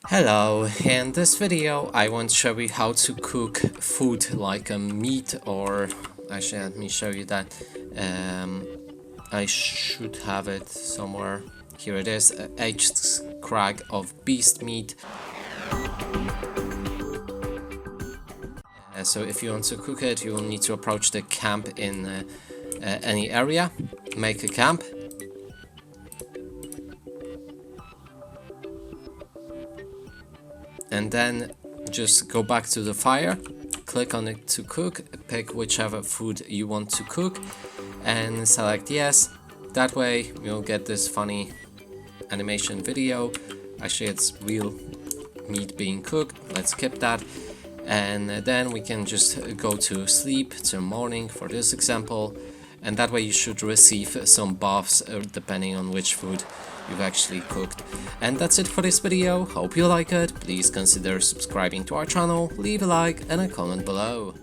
Hello, in this video I want to show you how to cook food like a meat, or actually let me show you that. I should have it somewhere. Here it is, a aged scrag of beast meat. So if you want to cook it, you will need to approach the camp in any area, make a camp. And then just go back to the fire, click on it to cook, pick whichever food you want to cook and select yes. That way you'll get this funny animation video. Actually, it's real meat being cooked. Let's skip that. And then we can just go to sleep till morning for this example. And that way you should receive some buffs depending on which food you've actually cooked. And that's it for this video. Hope you like it. Please consider subscribing to our channel, leave a like and a comment below.